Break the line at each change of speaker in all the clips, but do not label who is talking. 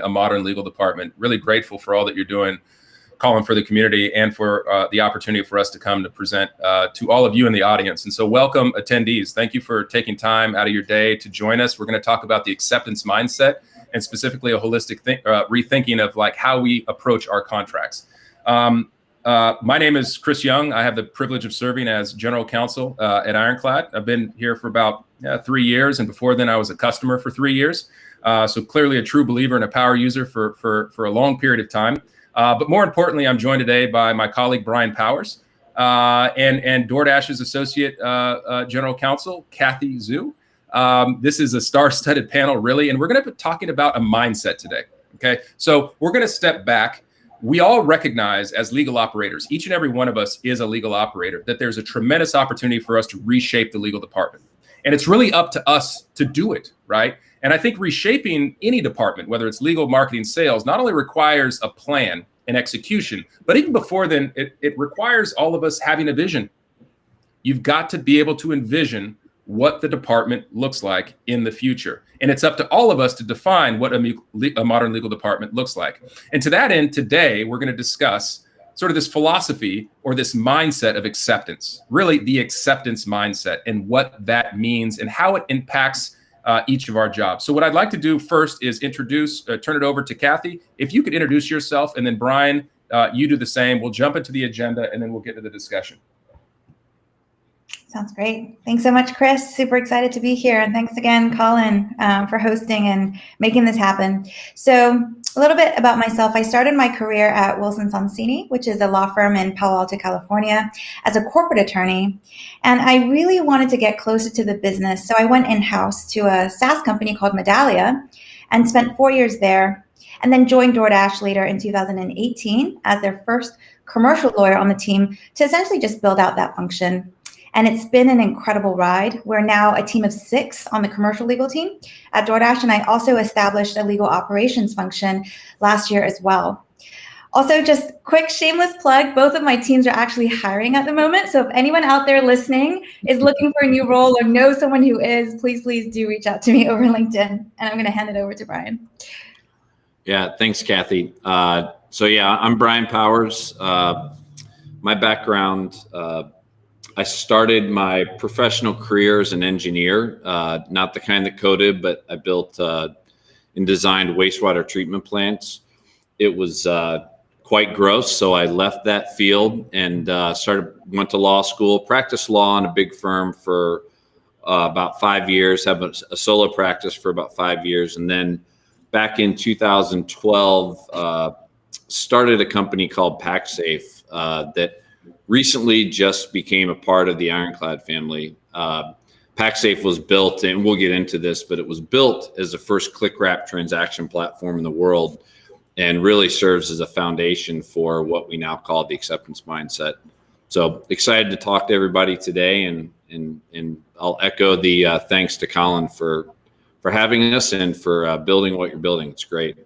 a modern legal department. Really grateful for all that you're doing, Colin, for the community and for the opportunity for us to come to present to all of you in the audience. And so welcome attendees. Thank you for taking time out of your day to join us. We're going to talk about the acceptance mindset and specifically a holistic rethinking of like how we approach our contracts. My name is Chris Young. I have the privilege of serving as general counsel at Ironclad. I've been here for about 3 years, and before then I was a customer for 3 years. So clearly a true believer and a power user for a long period of time. But more importantly, I'm joined today by my colleague, Brian Powers, and DoorDash's associate general counsel, Kathy Zhu. This is a star-studded panel, really, and we're going to be talking about a mindset today. Okay, so we're going to step back. We all recognize as legal operators, each and every one of us is a legal operator, that there's a tremendous opportunity for us to reshape the legal department. And it's really up to us to do it, right? And I think reshaping any department, whether it's legal, marketing, sales, not only requires a plan and execution, but even before then, it requires all of us having a vision. You've got to be able to envision what the department looks like in the future. And it's up to all of us to define what a modern legal department looks like. And to that end, today, we're going to discuss sort of this philosophy or this mindset of acceptance, really the acceptance mindset and what that means and how it impacts each of our jobs. So what I'd like to do first is turn it over to Kathy. If you could introduce yourself, and then Brian, you do the same. We'll jump into the agenda and then we'll get to the discussion.
Sounds great. Thanks so much, Chris. Super excited to be here. And thanks again, Colin, for hosting and making this happen. So a little bit about myself. I started my career at Wilson Sonsini, which is a law firm in Palo Alto, California, as a corporate attorney. And I really wanted to get closer to the business. So I went in-house to a SaaS company called Medallia and spent 4 years there, and then joined DoorDash later in 2018 as their first commercial lawyer on the team to essentially just build out that function. And it's been an incredible ride. We're now a team of 6 on the commercial legal team at DoorDash, and I also established a legal operations function last year as well. Also, just quick shameless plug, both of my teams are actually hiring at the moment. So if anyone out there listening is looking for a new role or knows someone who is, please do reach out to me over LinkedIn. And I'm going to hand it over to Brian.
Yeah, thanks, Kathy. I'm Brian Powers. My background, I started my professional career as an engineer, not the kind that coded, but I built and designed wastewater treatment plants. It was quite gross, so I left that field and went to law school, practiced law in a big firm for about 5 years, have a solo practice for about 5 years, and then back in 2012, started a company called PackSafe that recently just became a part of the Ironclad family. PackSafe was built, and we'll get into this, but it was built as the first clickwrap transaction platform in the world and really serves as a foundation for what we now call the acceptance mindset. So excited to talk to everybody today, and I'll echo the thanks to Colin for having us and for building what you're building. It's great.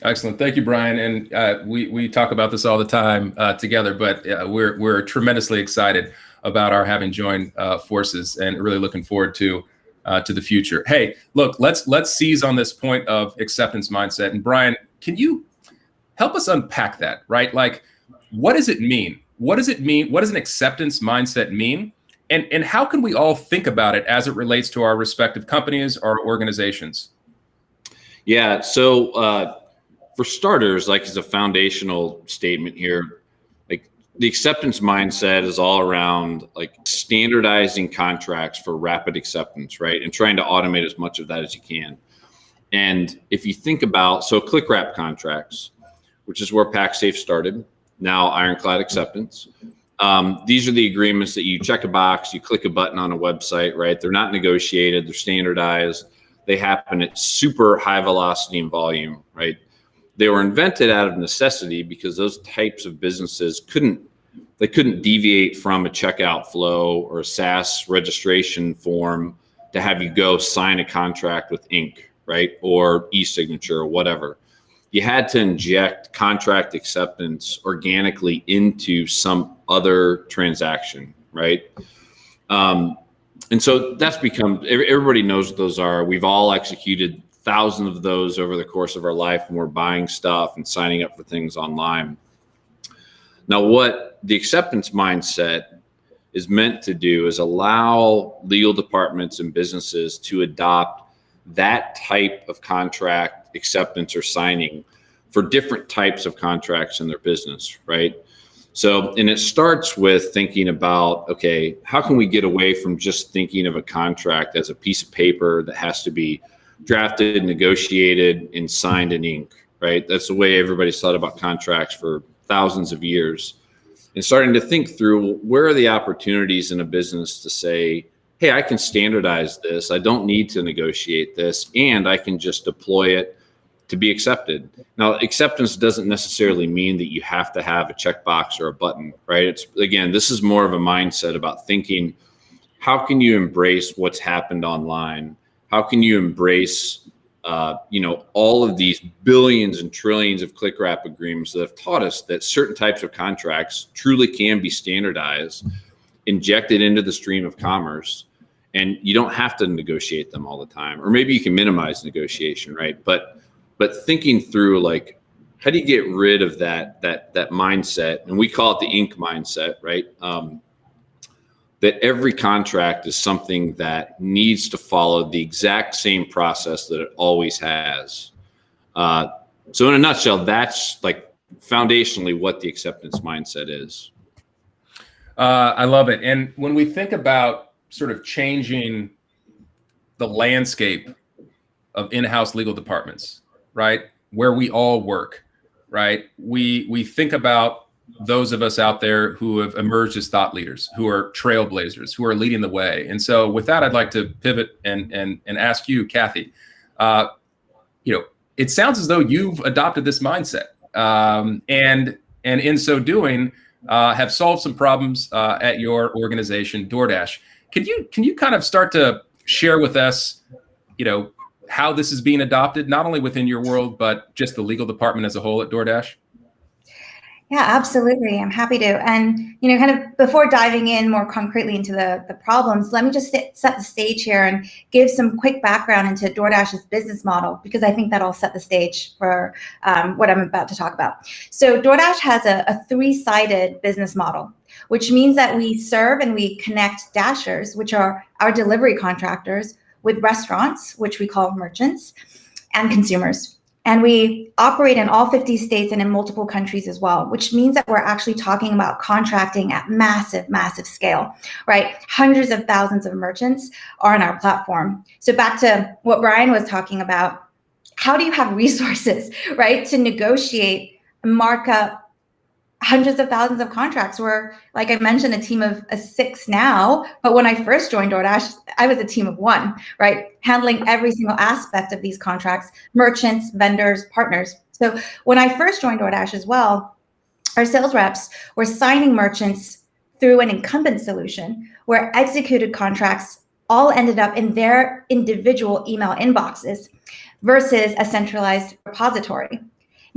Excellent. Thank you, Brian. And we talk about this all the time together, but we're tremendously excited about our having joined forces and really looking forward to the future. Hey, look, let's seize on this point of acceptance mindset. And Brian, can you help us unpack that, right? Like, what does it mean? What does it mean? What does an acceptance mindset mean? And how can we all think about it as it relates to our respective companies or organizations?
Yeah, so for starters, like as a foundational statement here, like the acceptance mindset is all around like standardizing contracts for rapid acceptance, right? And trying to automate as much of that as you can. And if you think about, so clickwrap contracts, which is where PackSafe started, now Ironclad Acceptance. These are the agreements that you check a box, you click a button on a website, right? They're not negotiated, they're standardized. They happen at super high velocity and volume, right? They were invented out of necessity because those types of businesses couldn't deviate from a checkout flow or a SaaS registration form to have you go sign a contract with ink, right? Or e-signature or whatever. You had to inject contract acceptance organically into some other transaction, right? And so that's become, everybody knows what those are. We've all executed thousands of those over the course of our life when we're buying stuff and signing up for things online. Now, what the acceptance mindset is meant to do is allow legal departments and businesses to adopt that type of contract acceptance or signing for different types of contracts in their business, right? So, and it starts with thinking about, okay, how can we get away from just thinking of a contract as a piece of paper that has to be drafted, negotiated, and signed in ink, right? That's the way everybody's thought about contracts for thousands of years. And starting to think through, where are the opportunities in a business to say, hey, I can standardize this. I don't need to negotiate this, and I can just deploy it to be accepted. Now, acceptance doesn't necessarily mean that you have to have a checkbox or a button, right? It's, again, this is more of a mindset about thinking, how can you embrace what's happened online? How can you embrace, all of these billions and trillions of clickwrap agreements that have taught us that certain types of contracts truly can be standardized, injected into the stream of commerce, and you don't have to negotiate them all the time, or maybe you can minimize negotiation, right? But thinking through, like, how do you get rid of that mindset? And we call it the ink mindset, right? That every contract is something that needs to follow the exact same process that it always has. So in a nutshell, that's like foundationally what the acceptance mindset is.
I love it. And when we think about sort of changing the landscape of in-house legal departments, right, where we all work, right, we think about those of us out there who have emerged as thought leaders, who are trailblazers, who are leading the way. And so with that, I'd like to pivot and ask you, Kathy, it sounds as though you've adopted this mindset, and in so doing, have solved some problems at your organization, DoorDash. Can you kind of start to share with us, how this is being adopted, not only within your world, but just the legal department as a whole at DoorDash?
Yeah, absolutely. I'm happy to. And, kind of before diving in more concretely into the problems, let me just set the stage here and give some quick background into DoorDash's business model, because I think that'll set the stage for what I'm about to talk about. So DoorDash has a three-sided business model, which means that we serve and we connect Dashers, which are our delivery contractors, with restaurants, which we call merchants, and consumers. And we operate in all 50 states and in multiple countries as well, which means that we're actually talking about contracting at massive, massive scale, right? Hundreds of thousands of merchants are on our platform. So back to what Brian was talking about, how do you have resources, right, to negotiate, mark up hundreds of thousands of contracts? We're, like I mentioned, a team of 6 now, but when I first joined DoorDash, I was a team of 1, right? Handling every single aspect of these contracts, merchants, vendors, partners. So when I first joined DoorDash as well, our sales reps were signing merchants through an incumbent solution where executed contracts all ended up in their individual email inboxes versus a centralized repository.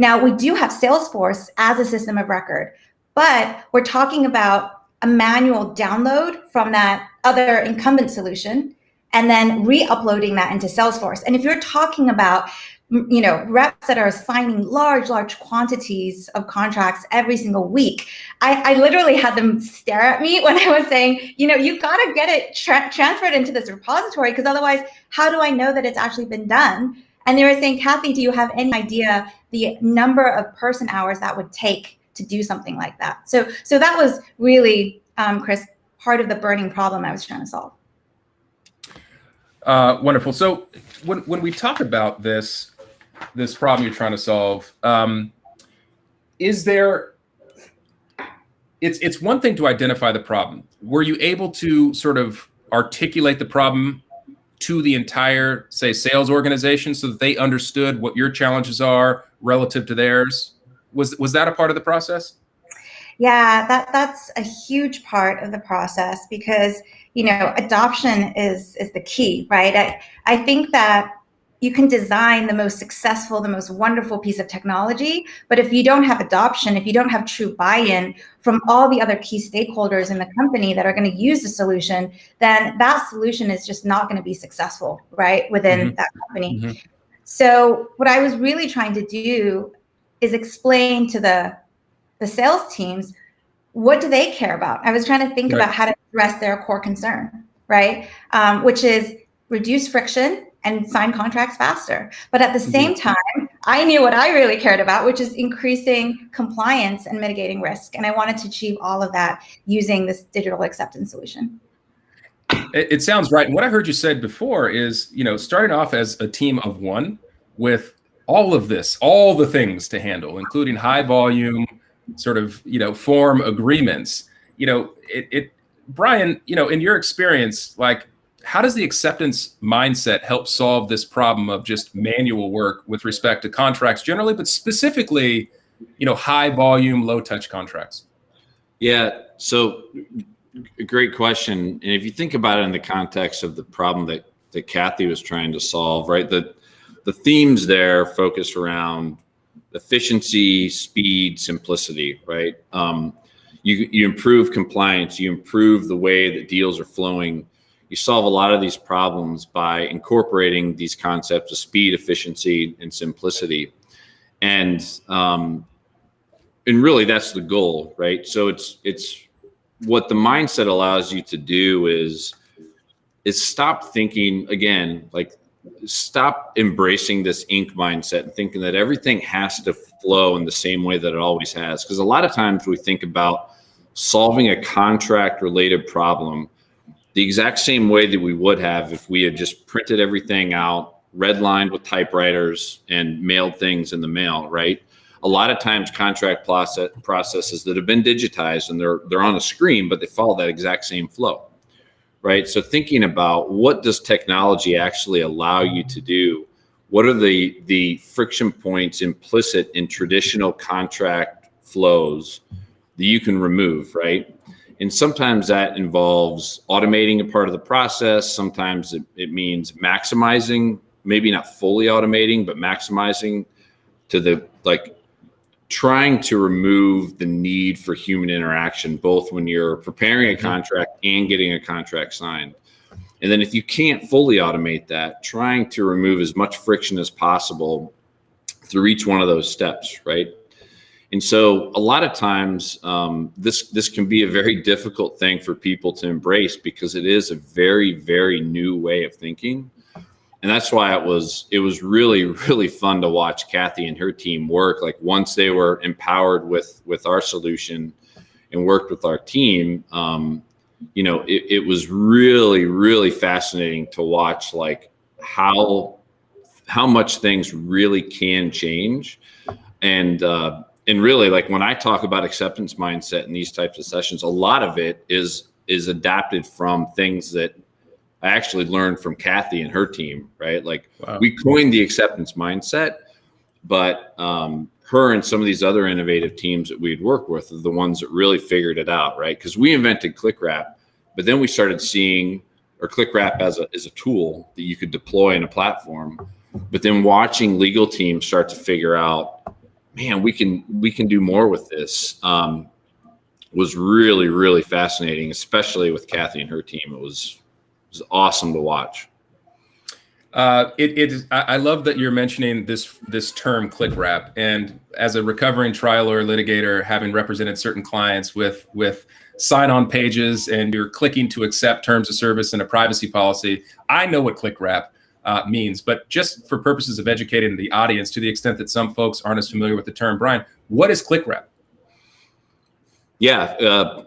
Now, we do have Salesforce as a system of record, but we're talking about a manual download from that other incumbent solution and then re-uploading that into Salesforce. And if you're talking about, reps that are signing large quantities of contracts every single week, I literally had them stare at me when I was saying, you got to get it transferred into this repository, because otherwise, how do I know that it's actually been done? And they were saying, Kathy, do you have any idea the number of person hours that would take to do something like that? So that was really, Chris, part of the burning problem I was trying to solve.
Wonderful. So when we talk about this problem you're trying to solve, it's one thing to identify the problem. Were you able to sort of articulate the problem to the entire, say, sales organization so that they understood what your challenges are relative to theirs? Was that a part of the process?
Yeah, that's a huge part of the process, because, adoption is the key, right? I think that you can design the most successful, the most wonderful piece of technology, but if you don't have adoption, if you don't have true buy-in from all the other key stakeholders in the company that are going to use the solution, then that solution is just not going to be successful, right, within that company. So what I was really trying to do is explain to the sales teams, what do they care about? I was trying to think about how to address their core concern, right? Which is reduce friction and sign contracts faster. But at the same time, I knew what I really cared about, which is increasing compliance and mitigating risk. And I wanted to achieve all of that using this digital acceptance solution.
It sounds right. And what I heard you said before is, starting off as a team of one with all of this, all the things to handle, including high volume, sort of, form agreements. Brian, in your experience, like, how does the acceptance mindset help solve this problem of just manual work with respect to contracts generally, but specifically, high volume, low touch contracts?
Yeah. So a great question. And if you think about it in the context of the problem that Kathy was trying to solve, right? The themes there focus around efficiency, speed, simplicity, right? You improve compliance, you improve the way that deals are flowing. You solve a lot of these problems by incorporating these concepts of speed, efficiency, and simplicity. And really that's the goal, right? So it's what the mindset allows you to do is stop thinking, again, like, stop embracing this ink mindset and thinking that everything has to flow in the same way that it always has. Because a lot of times we think about solving a contract related problem the exact same way that we would have if we had just printed everything out, redlined with typewriters, and mailed things in the mail, right? A lot of times contract processes that have been digitized and they're on a screen, but they follow that exact same flow. Right. So thinking about what does technology actually allow you to do? What are the friction points implicit in traditional contract flows that you can remove, right? And sometimes that involves automating a part of the process. Sometimes it means maximizing, maybe not fully automating, but maximizing to the, like, trying to remove the need for human interaction, both when you're preparing a contract and getting a contract signed. And then if you can't fully automate that, trying to remove as much friction as possible through each one of those steps, right? And so a lot of times this can be a very difficult thing for people to embrace because it is a very, very new way of thinking. And that's why it was really, really fun to watch Kathy and her team work. Like, once they were empowered with our solution and worked with our team, it was really, really fascinating to watch, like, how much things really can change. And really, like, when I talk about acceptance mindset in these types of sessions, a lot of it is adapted from things that I actually learned from Kathy and her team, right? Like, wow. We coined the acceptance mindset, but her and some of these other innovative teams that we'd work with are the ones that really figured it out, right? Because we invented clickwrap, but then we started seeing, or clickwrap as a tool that you could deploy in a platform, but then watching legal teams start to figure out, man, we can do more with this, was really, really fascinating, especially with Kathy and her team. It was awesome to watch.
I love that you're mentioning this term clickwrap. And as a recovering trial lawyer litigator, having represented certain clients with sign-on pages, and you're clicking to accept terms of service and a privacy policy, I know what clickwrap means. But just for purposes of educating the audience, to the extent that some folks aren't as familiar with the term, Brian, what is clickwrap?
Yeah.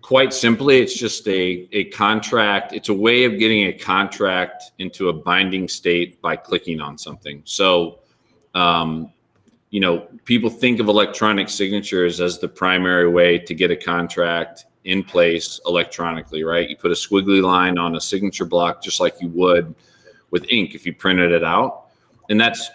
Quite simply, it's just a contract. It's a way of getting a contract into a binding state by clicking on something. So, people think of electronic signatures as the primary way to get a contract in place electronically, right? You put a squiggly line on a signature block, just like you would with ink if you printed it out, and that's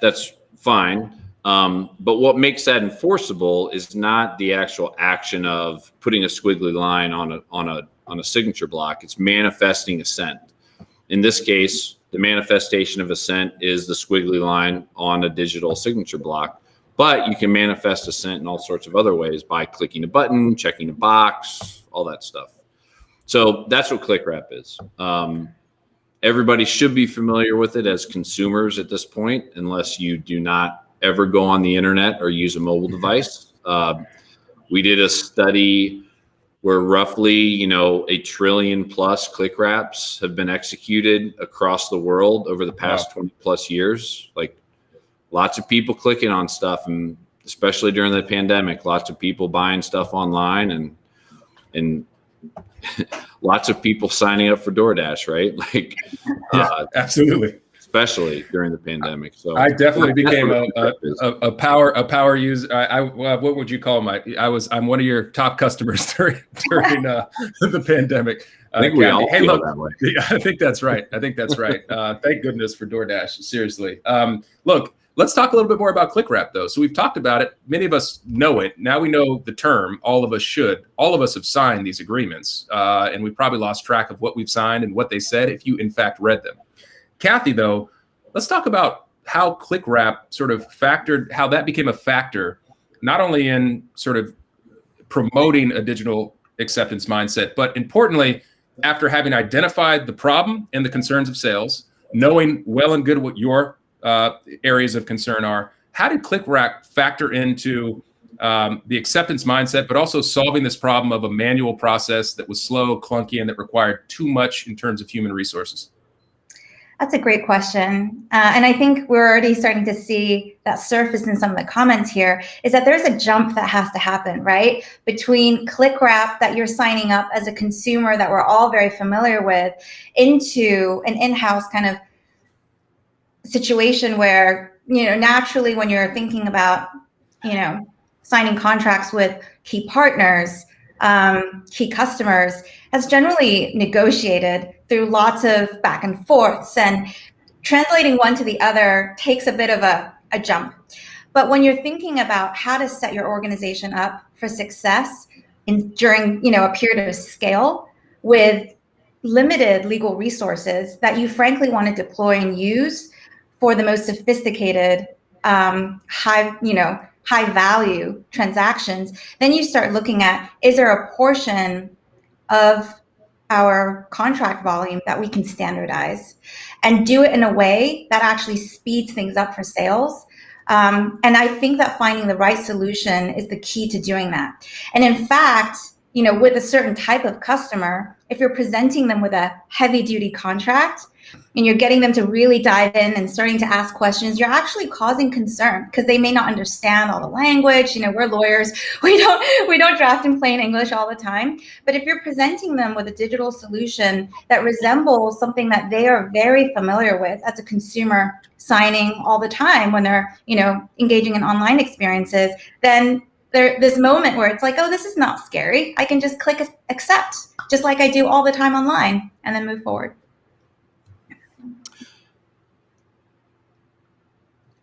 fine. But what makes that enforceable is not the actual action of putting a squiggly line on a signature block. It's manifesting assent. In this case, the manifestation of assent is the squiggly line on a digital signature block. But you can manifest assent in all sorts of other ways by clicking a button, checking a box, all that stuff. So that's what clickwrap is. Everybody should be familiar with it as consumers at this point, unless you do not ever go on the internet or use a mobile device. We did a study where roughly, 1 trillion plus click wraps have been executed across the world over the past 20 plus years. Like, lots of people clicking on stuff, and especially during the pandemic, lots of people buying stuff online and lots of people signing up for DoorDash, right? Like,
absolutely.
Especially during the pandemic. So
I definitely became a power user. What would you call I'm one of your top customers during the pandemic.
I think we all feel that way.
Yeah, I think that's right. Thank goodness for DoorDash. Seriously. Look, let's talk a little bit more about clickwrap, though. So we've talked about it. Many of us know it. Now we know the term. All of us should. All of us have signed these agreements, and we've probably lost track of what we've signed and what they said if you, in fact, read them. Kathy, though, let's talk about how clickwrap how that became a factor, not only in sort of promoting a digital acceptance mindset, but importantly, after having identified the problem and the concerns of sales, knowing well and good what your areas of concern are, how did clickwrap factor into the acceptance mindset, but also solving this problem of a manual process that was slow, clunky, and that required too much in terms of human resources?
That's a great question. And I think we're already starting to see that surface in some of the comments here, is that there's a jump that has to happen, right? Between clickwrap that you're signing up as a consumer that we're all very familiar with, into an in-house kind of situation where, naturally when you're thinking about, signing contracts with key partners, key customers, has generally negotiated through lots of back and forths, and translating one to the other takes a bit of a jump. But when you're thinking about how to set your organization up for success during a period of scale with limited legal resources that you frankly want to deploy and use for the most sophisticated, high value transactions, then you start looking at, is there a portion of our contract volume that we can standardize and do it in a way that actually speeds things up for sales? And I think that finding the right solution is the key to doing that. And in fact, with a certain type of customer, if you're presenting them with a heavy duty contract and you're getting them to really dive in and starting to ask questions, you're actually causing concern because they may not understand all the language. We're lawyers. We don't draft in plain English all the time. But if you're presenting them with a digital solution that resembles something that they are very familiar with as a consumer, signing all the time when they're, engaging in online experiences, then this moment where it's like, oh, this is not scary. I can just click accept, just like I do all the time online, and then move forward.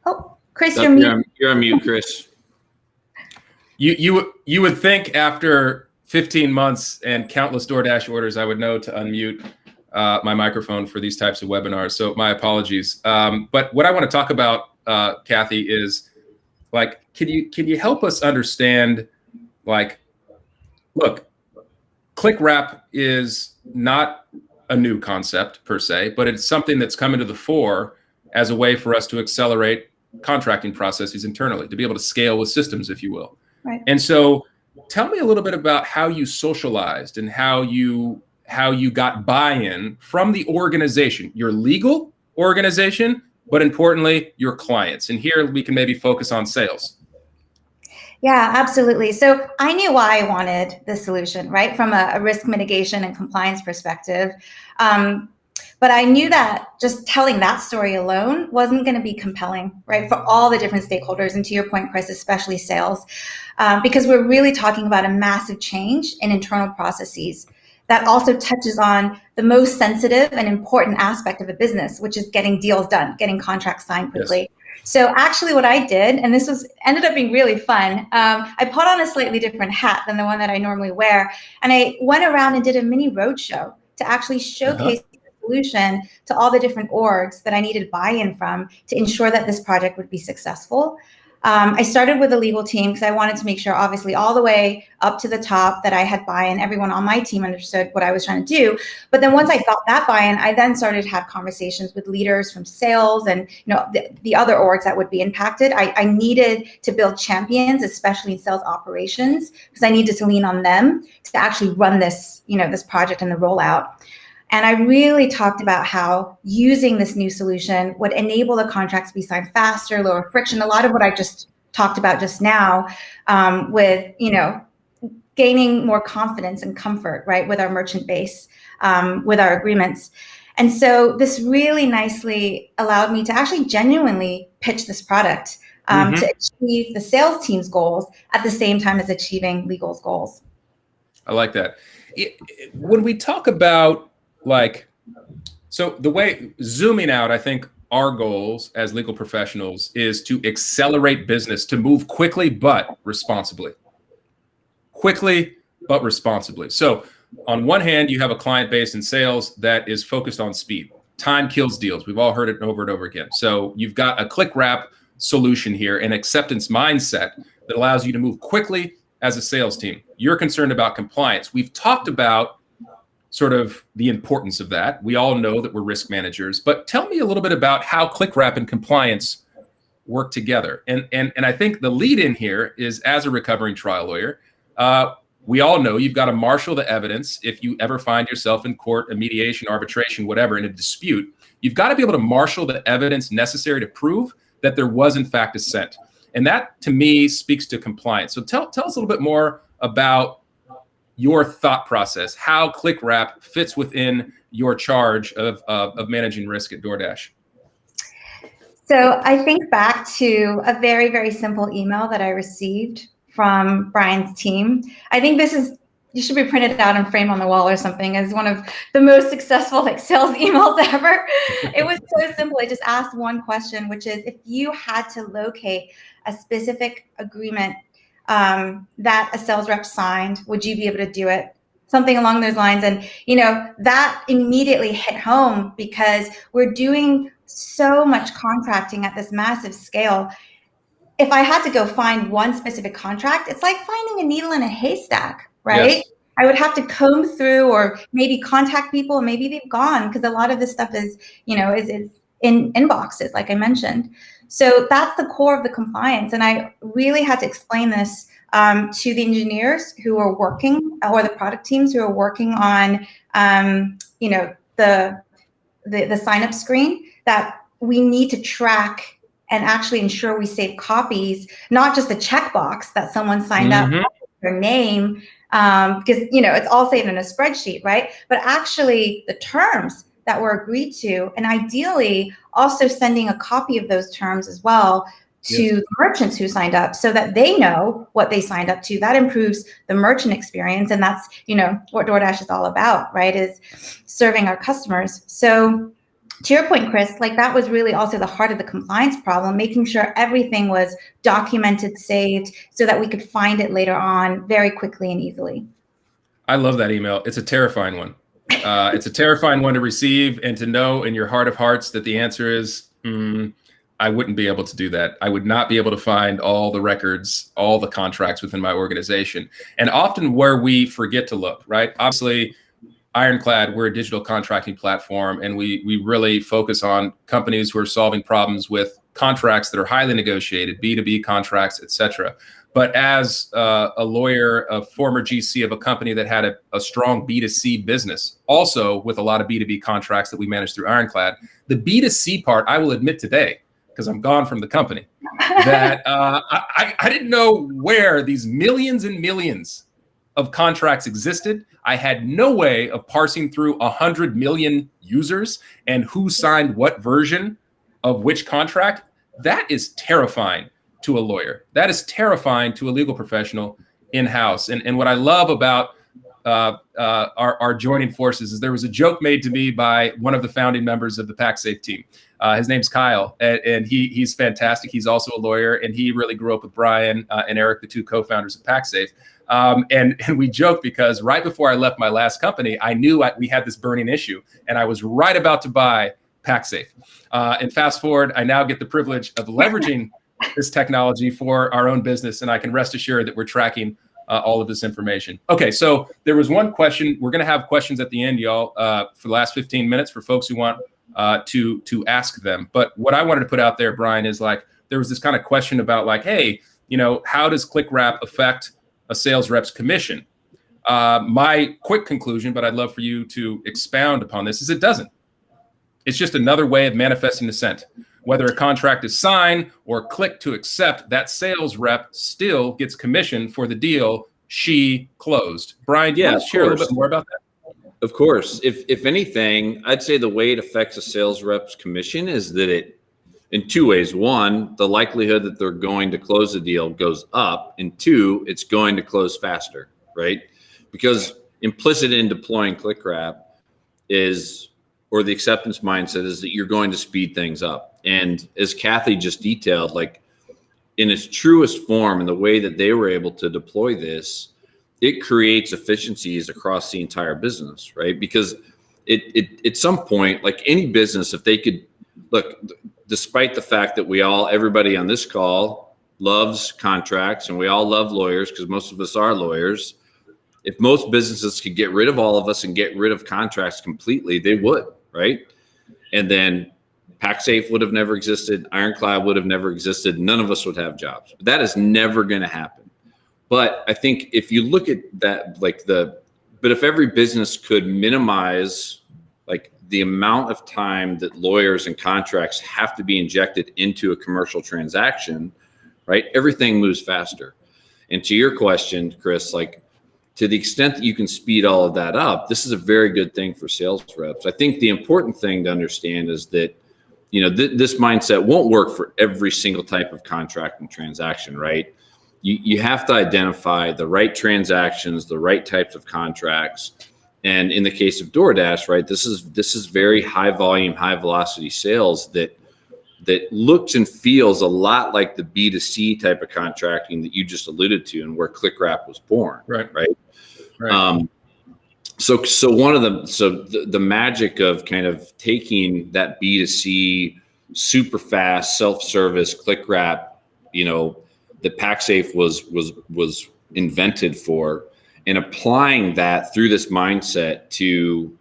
Oh, Chris, you're mute.
You're on mute, Chris.
You would think after 15 months and countless DoorDash orders, I would know to unmute my microphone for these types of webinars. So my apologies. But what I want to talk about, Kathy, is can you help us understand, look, clickwrap is not a new concept per se, but it's something that's come into the fore as a way for us to accelerate contracting processes internally, to be able to scale with systems, if you will.
Right.
And so tell me a little bit about how you socialized and how you got buy-in from the organization, your legal organization, but importantly, your clients. And here we can maybe focus on sales.
Yeah, absolutely. So I knew why I wanted this solution, right? From a risk mitigation and compliance perspective. But I knew that just telling that story alone wasn't going to be compelling, right? For all the different stakeholders. And to your point, Chris, especially sales, because we're really talking about a massive change in internal processes that also touches on the most sensitive and important aspect of a business, which is getting deals done, getting contracts signed quickly. Yes. So actually what I did, and this ended up being really fun, I put on a slightly different hat than the one that I normally wear. And I went around and did a mini roadshow to actually showcase the solution to all the different orgs that I needed buy-in from to ensure that this project would be successful. I started with a legal team because I wanted to make sure, obviously, all the way up to the top that I had buy-in. Everyone on my team understood what I was trying to do. But then once I got that buy-in, I then started to have conversations with leaders from sales and the other orgs that would be impacted. I needed to build champions, especially in sales operations, because I needed to lean on them to actually run this, this project and the rollout. And I really talked about how using this new solution would enable the contracts to be signed faster, lower friction, a lot of what I just talked about just now, with, gaining more confidence and comfort, right, with our merchant base, with our agreements. And so this really nicely allowed me to actually genuinely pitch this product to achieve the sales team's goals at the same time as achieving legal's goals.
I like that. When we talk about so the way zooming out, I think our goals as legal professionals is to accelerate business, to move quickly, but responsibly. Quickly, but responsibly. So on one hand, you have a client base in sales that is focused on speed. Time kills deals. We've all heard it over and over again. So you've got a clickwrap solution here, an acceptance mindset that allows you to move quickly as a sales team. You're concerned about compliance. We've talked about sort of the importance of that. We all know that we're risk managers, but tell me a little bit about how clickwrap and compliance work together. And I think the lead in here is, as a recovering trial lawyer, we all know you've got to marshal the evidence. If you ever find yourself in court, a mediation, arbitration, whatever, in a dispute, you've got to be able to marshal the evidence necessary to prove that there was in fact assent. And that, to me, speaks to compliance. So tell us a little bit more about your thought process, how clickwrap fits within your charge of managing risk at DoorDash.
So I think back to a very, very simple email that I received from Brian's team. I think you should be printed out and framed on the wall or something as one of the most successful sales emails ever. It was so simple. I just asked one question, which is, if you had to locate a specific agreement that a sales rep signed, would you be able to do it? Something along those lines. And, that immediately hit home because we're doing so much contracting at this massive scale. If I had to go find one specific contract, it's like finding a needle in a haystack, right? Yes. I would have to comb through or maybe contact people, and maybe they've gone because a lot of this stuff is in inboxes, like I mentioned. So that's the core of the compliance. And I really had to explain this to the engineers who are working, or the product teams who are working on, the sign-up screen, that we need to track and actually ensure we save copies, not just a checkbox that someone signed up with their name, because, it's all saved in a spreadsheet, right? But actually the terms that were agreed to, and ideally also sending a copy of those terms as well to the merchants who signed up, so that they know what they signed up to. That improves the merchant experience. And that's, what DoorDash is all about, right? Is serving our customers. So to your point, Chris, that was really also the heart of the compliance problem, making sure everything was documented, saved, so that we could find it later on very quickly and easily.
I love that email. It's a terrifying one. It's a terrifying one to receive, and to know in your heart of hearts that the answer is, I wouldn't be able to do that. I would not be able to find all the records, all the contracts within my organization. And often where we forget to look, right? Obviously, Ironclad, we're a digital contracting platform, and we really focus on companies who are solving problems with contracts that are highly negotiated, B2B contracts, et cetera. But as a lawyer, a former GC of a company that had a strong B2C business, also with a lot of B2B contracts that we manage through Ironclad, the B2C part, I will admit today, because I'm gone from the company, that I didn't know where these millions and millions of contracts existed. I had no way of parsing through 100 million users and who signed what version of which contract. That is terrifying to a lawyer. That is terrifying to a legal professional in-house. And what I love about our joining forces is there was a joke made to me by one of the founding members of the PackSafe team. His name's Kyle, and he's fantastic. He's also a lawyer, and he really grew up with Brian and Eric, the two co-founders of PackSafe. And we joked because right before I left my last company, I knew we had this burning issue, and I was right about to buy PackSafe. And fast forward, I now get the privilege of leveraging this technology for our own business, and I can rest assured that we're tracking all of this information. Okay, so there was one question. We're going to have questions at the end, y'all, for the last 15 minutes for folks who want to ask them. But what I wanted to put out there, Brian, is like there was this kind of question about like, hey, how does clickwrap affect a sales rep's commission? My quick conclusion, but I'd love for you to expound upon this, is it doesn't. It's just another way of manifesting assent. Whether a contract is signed or click to accept, that sales rep still gets commission for the deal she closed. Brian, do you want to share a little bit more about that?
Of course. If anything, I'd say the way it affects a sales rep's commission is that it, in two ways. One, the likelihood that they're going to close the deal goes up. And two, it's going to close faster, right? Because implicit in deploying clickwrap is, or the acceptance mindset is that you're going to speed things up. And as Kathy just detailed, like in its truest form and the way that they were able to deploy this, it creates efficiencies across the entire business, right? Because it at some point, like any business, if they could look, despite the fact that everybody on this call loves contracts and we all love lawyers because most of us are lawyers. If most businesses could get rid of all of us and get rid of contracts completely, they would, right? And then PackSafe would have never existed. Ironclad would have never existed. None of us would have jobs. But that is never going to happen. But I think if you look at that, but if every business could minimize like the amount of time that lawyers and contracts have to be injected into a commercial transaction, right? Everything moves faster. And to your question, Chris, like to the extent that you can speed all of that up, this is a very good thing for sales reps. I think the important thing to understand is that this mindset won't work for every single type of contract and transaction, right? You have to identify the right transactions, the right types of contracts. And in the case of DoorDash, right, this is very high volume, high velocity sales that looks and feels a lot like the B2C type of contracting that you just alluded to and where clickwrap was born, right? So the magic of kind of taking that B2C super fast self-service clickwrap, that PackSafe was invented for, and applying that through this mindset to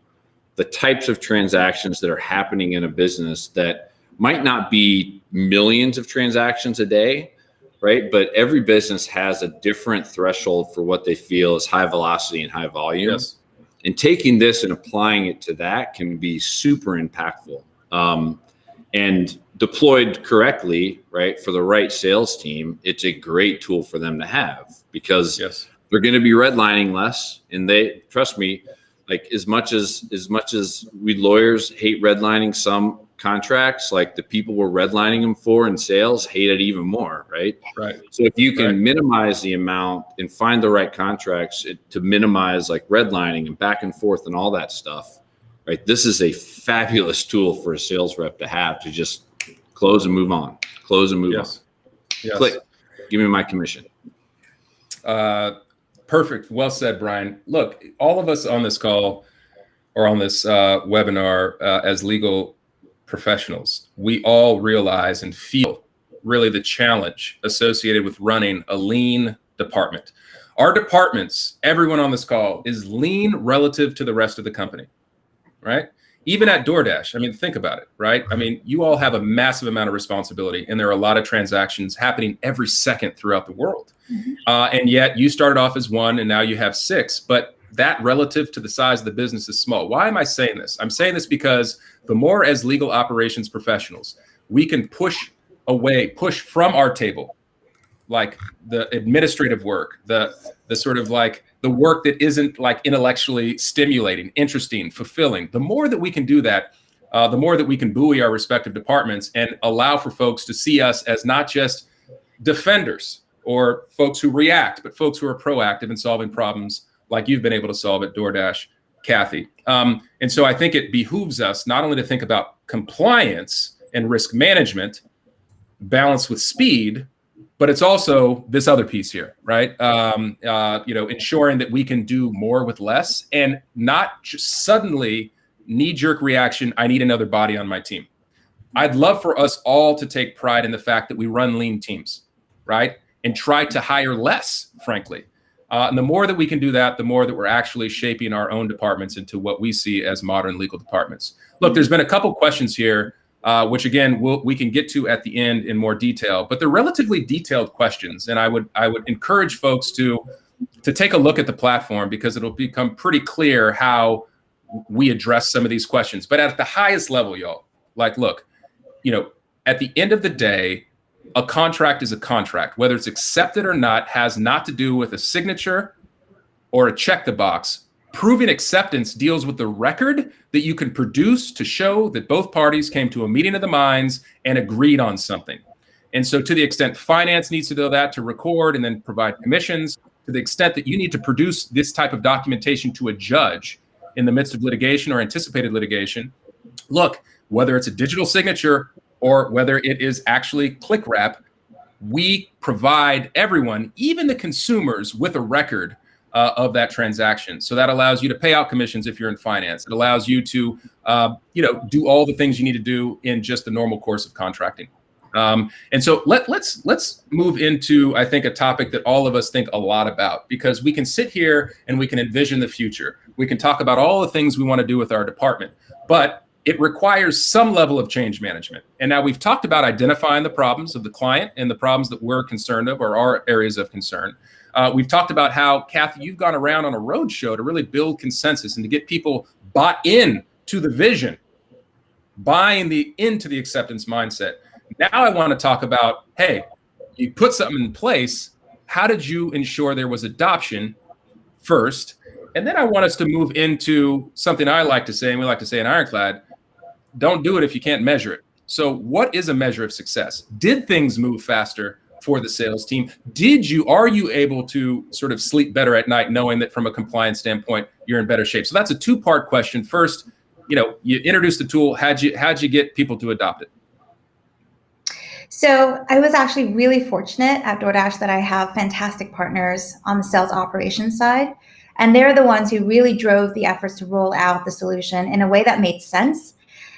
the types of transactions that are happening in a business that might not be millions of transactions a day, right? But every business has a different threshold for what they feel is high velocity and high volume.
Yes.
And taking this and applying it to that can be super impactful. And deployed correctly, right, for the right sales team, it's a great tool for them to have because they're going to be redlining less. And they, trust me, like as much as we lawyers hate redlining some contracts, like the people we're redlining them for in sales hate it even more, right?
Right.
So if you can minimize the amount and find the right contracts to minimize like redlining and back and forth and all that stuff, right? This is a fabulous tool for a sales rep to have to just close and move on, close and move on.
Yes.
Click, give me my commission.
Perfect. Well said, Brian. Look, all of us on this call or on this webinar as legal professionals, we all realize and feel really the challenge associated with running a lean department. Our departments, everyone on this call, is lean relative to the rest of the company, right? Even at DoorDash, I mean, think about it, right? I mean, you all have a massive amount of responsibility, and there are a lot of transactions happening every second throughout the world. And yet you started off as one, and now you have 6, but that relative to the size of the business is small. Why am I saying this? I'm saying this because the more as legal operations professionals, we can push from our table, like the administrative work, the sort of like the work that isn't like intellectually stimulating, interesting, fulfilling. The more that we can do that, the more that we can buoy our respective departments and allow for folks to see us as not just defenders or folks who react, but folks who are proactive in solving problems like you've been able to solve at DoorDash, Kathy. And so I think it behooves us not only to think about compliance and risk management balanced with speed, but it's also this other piece here, right? Ensuring that we can do more with less and not just suddenly knee-jerk reaction, I need another body on my team. I'd love for us all to take pride in the fact that we run lean teams, right? And try to hire less, frankly. And the more that we can do that, the more that we're actually shaping our own departments into what we see as modern legal departments. Look, there's been a couple questions here, which again, we can get to at the end in more detail, but they're relatively detailed questions. And I would encourage folks to take a look at the platform, because it'll become pretty clear how we address some of these questions. But at the highest level, y'all, like, look, at the end of the day, a contract is a contract. Whether it's accepted or not has not to do with a signature or a check the box. Proving acceptance deals with the record that you can produce to show that both parties came to a meeting of the minds and agreed on something. And so to the extent finance needs to do that to record and then provide commissions, to the extent that you need to produce this type of documentation to a judge in the midst of litigation or anticipated litigation, look, whether it's a digital signature or whether it is actually clickwrap, we provide everyone, even the consumers, with a record of that transaction. So that allows you to pay out commissions if you're in finance. It allows you to, do all the things you need to do in just the normal course of contracting. And so let's move into, I think, a topic that all of us think a lot about, because we can sit here and we can envision the future. We can talk about all the things we want to do with our department, but it requires some level of change management. And now we've talked about identifying the problems of the client and the problems that we're concerned of or our areas of concern. We've talked about how, Kathy, you've gone around on a road show to really build consensus and to get people bought in to the vision, buying into the acceptance mindset. Now I want to talk about, hey, you put something in place. How did you ensure there was adoption first? And then I want us to move into something I like to say, and we like to say in Ironclad, don't do it if you can't measure it. So what is a measure of success? Did things move faster for the sales team? Are you able to sort of sleep better at night knowing that from a compliance standpoint, you're in better shape? So that's a two-part question. First, you introduced the tool. How'd you get people to adopt it?
So I was actually really fortunate at DoorDash that I have fantastic partners on the sales operations side. And they're the ones who really drove the efforts to roll out the solution in a way that made sense,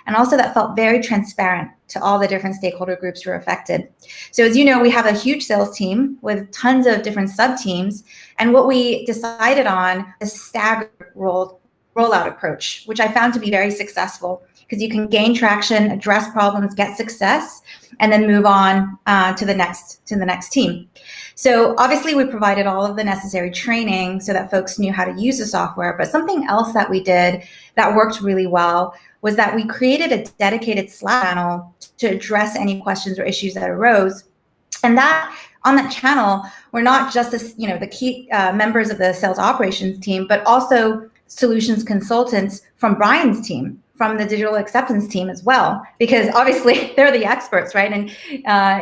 and also that felt very transparent to all the different stakeholder groups who were affected. So as you know, we have a huge sales team with tons of different sub-teams. And what we decided on is a staggered rollout approach, which I found to be very successful, because you can gain traction, address problems, get success, and then move on to the next team. So obviously we provided all of the necessary training so that folks knew how to use the software. But something else that we did that worked really well was that we created a dedicated Slack channel to address any questions or issues that arose. And that on that channel, we're not just the key members of the sales operations team, but also solutions consultants from Brian's team, from the digital acceptance team as well, because obviously they're the experts, right, and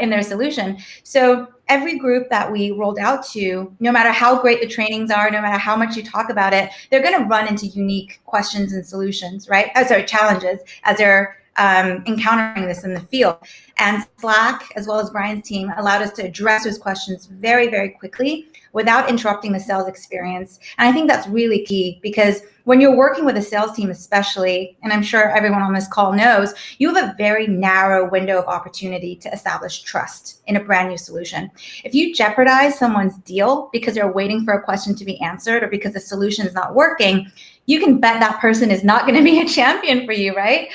in their solution. So every group that we rolled out to, no matter how great the trainings are, no matter how much you talk about it, they're going to run into unique questions and solutions, right? Challenges as they're encountering this in the field. And Slack, as well as Brian's team, allowed us to address those questions very, very quickly without interrupting the sales experience. And I think that's really key, because when you're working with a sales team especially, and I'm sure everyone on this call knows, you have a very narrow window of opportunity to establish trust in a brand new solution. If you jeopardize someone's deal because they're waiting for a question to be answered or because the solution is not working, you can bet that person is not going to be a champion for you, right?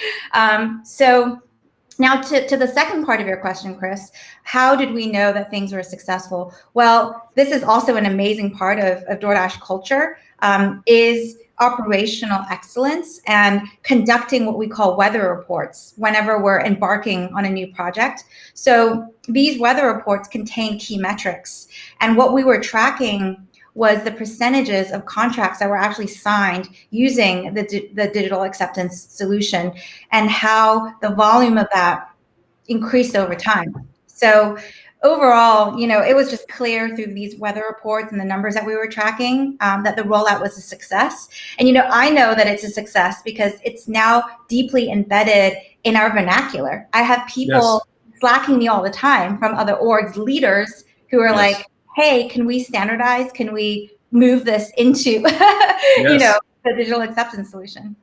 So now to the second part of your question, Chris, how did we know that things were successful? Well, this is also an amazing part of DoorDash culture, is operational excellence and conducting what we call weather reports whenever we're embarking on a new project. So these weather reports contain key metrics. And what we were tracking was the percentages of contracts that were actually signed using the digital acceptance solution and how the volume of that increased over time. So overall, it was just clear through these weather reports and the numbers that we were tracking that the rollout was a success. And, I know that it's a success because it's now deeply embedded in our vernacular. I have people slacking me all the time from other orgs, leaders who are like, hey, can we standardize? Can we move this into, the digital acceptance solution?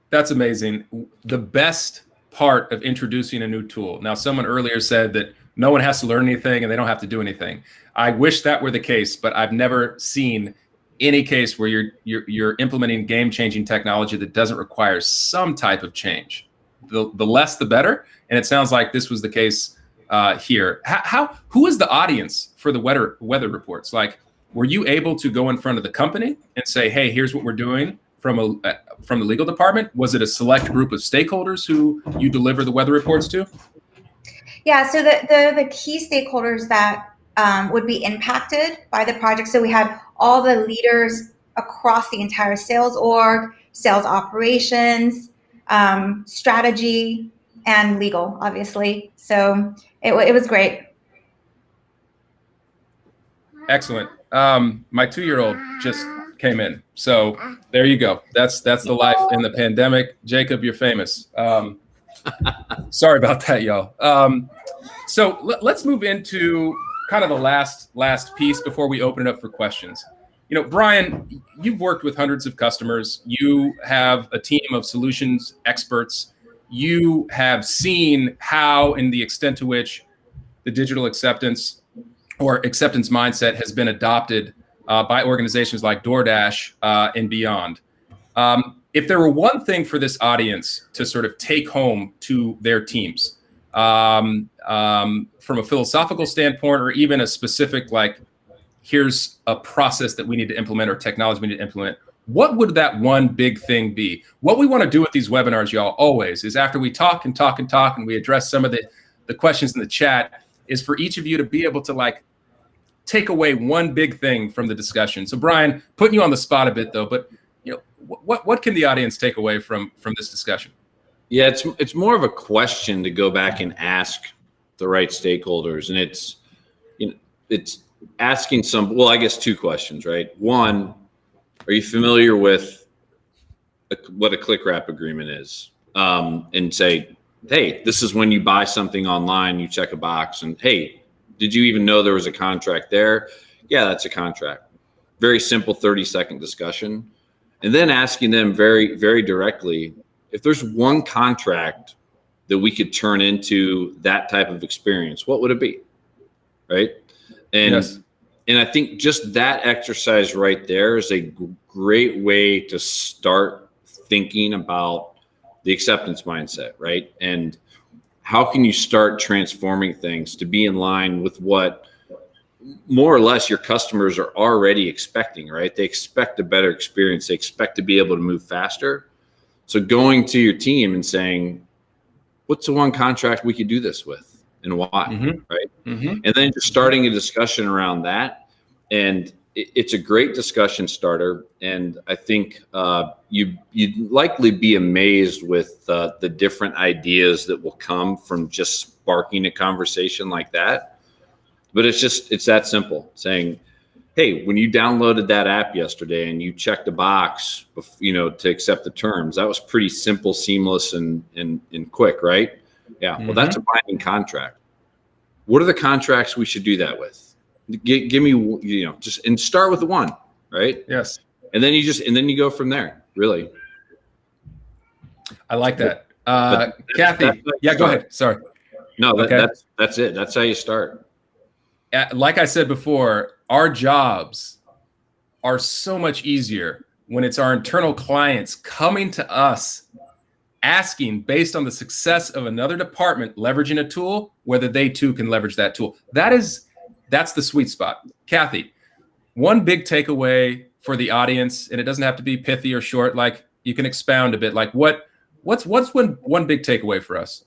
That's amazing. The best part of introducing a new tool. Now, someone earlier said that no one has to learn anything and they don't have to do anything. I wish that were the case, but I've never seen any case where you're implementing game-changing technology that doesn't require some type of change. The less, the better. And it sounds like this was the case here. Who is the audience for the weather reports? Like, were you able to go in front of the company and say, hey, here's what we're doing from the legal department? Was it a select group of stakeholders who you deliver the weather reports to?
Yeah, so the key stakeholders that would be impacted by the project. So we had all the leaders across the entire sales org, sales operations, strategy, and legal, obviously. So it was great.
Excellent. My 2-year-old just came in. So there you go. That's the life in the pandemic. Jacob, you're famous. Sorry about that, y'all. So let's move into kind of the last piece before we open it up for questions. You know, Brian, you've worked with hundreds of customers. You have a team of solutions experts. You have seen how, in the extent to which the digital acceptance or acceptance mindset has been adopted by organizations like DoorDash and beyond. If there were one thing for this audience to sort of take home to their teams, from a philosophical standpoint, or even a specific, like, here's a process that we need to implement or technology we need to implement, what would that one big thing be? What we want to do with these webinars, y'all, always, is after we talk and talk and talk and we address some of the questions in the chat, is for each of you to be able to, like, take away one big thing from the discussion. So Brian, putting you on the spot a bit though, but you know, what can the audience take away from this discussion?
Yeah, it's more of a question to go back and ask the right stakeholders, and it's asking I guess 2 questions, right? One, are you familiar with what a clickwrap agreement is? And say, hey, this is when you buy something online, you check a box, and hey, did you even know there was a contract there? Yeah, that's a contract. Very simple 30-second discussion. And then asking them very, very directly, if there's one contract that we could turn into that type of experience, what would it be? Right? And, yes. And I think just that exercise right there is a great way to start thinking about the acceptance mindset, right? And how can you start transforming things to be in line with what more or less your customers are already expecting, right? They expect a better experience. They expect to be able to move faster. So going to your team and saying, what's the one contract we could do this with and why, right? And then just starting a discussion around that. And it's a great discussion starter. And I think you'd likely be amazed with the different ideas that will come from just sparking a conversation like that. But it's that simple, saying, hey, when you downloaded that app yesterday and you checked a box, to accept the terms, that was pretty simple, seamless, and quick, right? Yeah. Well, that's a binding contract. What are the contracts we should do that with? Give me, just, and start with the one, right?
Yes.
And then you go from there, really.
I like that. Kathy, go ahead. Sorry.
No, that's it. That's how you start.
Like I said before, our jobs are so much easier when it's our internal clients coming to us asking, based on the success of another department leveraging a tool, whether they too can leverage that tool. That's the sweet spot. Kathy, one big takeaway for the audience, and it doesn't have to be pithy or short, like you can expound a bit, like what's one big takeaway for us?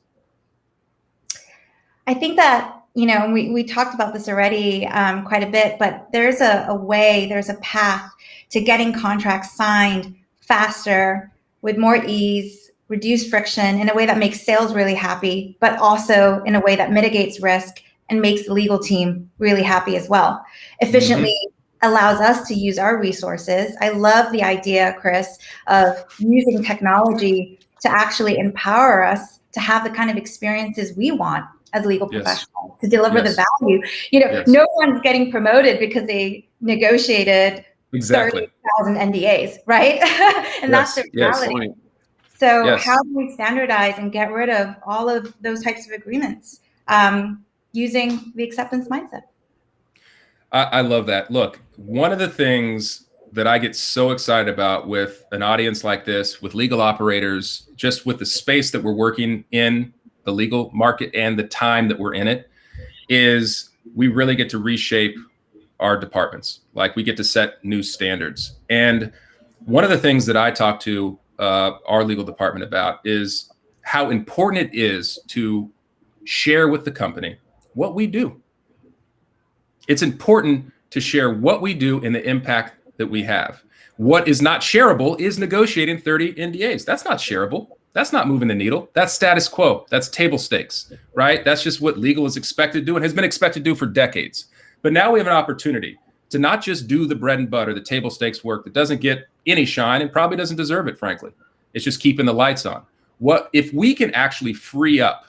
I think that, we talked about this already quite a bit, but there's there's a path to getting contracts signed faster, with more ease, reduce friction in a way that makes sales really happy, but also in a way that mitigates risk and makes the legal team really happy as well. Efficiently allows us to use our resources. I love the idea, Chris, of using technology to actually empower us to have the kind of experiences we want as legal professionals, to deliver the value. No one's getting promoted because they negotiated 30,000 NDAs, right? And that's the reality. So
Yes.
how do we standardize and get rid of all of those types of agreements using the acceptance mindset?
I love that. Look, one of the things that I get so excited about with an audience like this, with legal operators, just with the space that we're working in, the legal market and the time that we're in it, is we really get to reshape our departments. Like we get to set new standards. And one of the things that I talk to our legal department about is how important it is to share with the company what we do. It's important to share what we do and the impact that we have. What is not shareable is negotiating 30 NDAs. That's not shareable. That's not moving the needle. That's status quo. That's table stakes, right? That's just what legal is expected to do and has been expected to do for decades. But now we have an opportunity to not just do the bread and butter, the table stakes work that doesn't get any shine and probably doesn't deserve it, frankly. It's just keeping the lights on. What if we can actually free up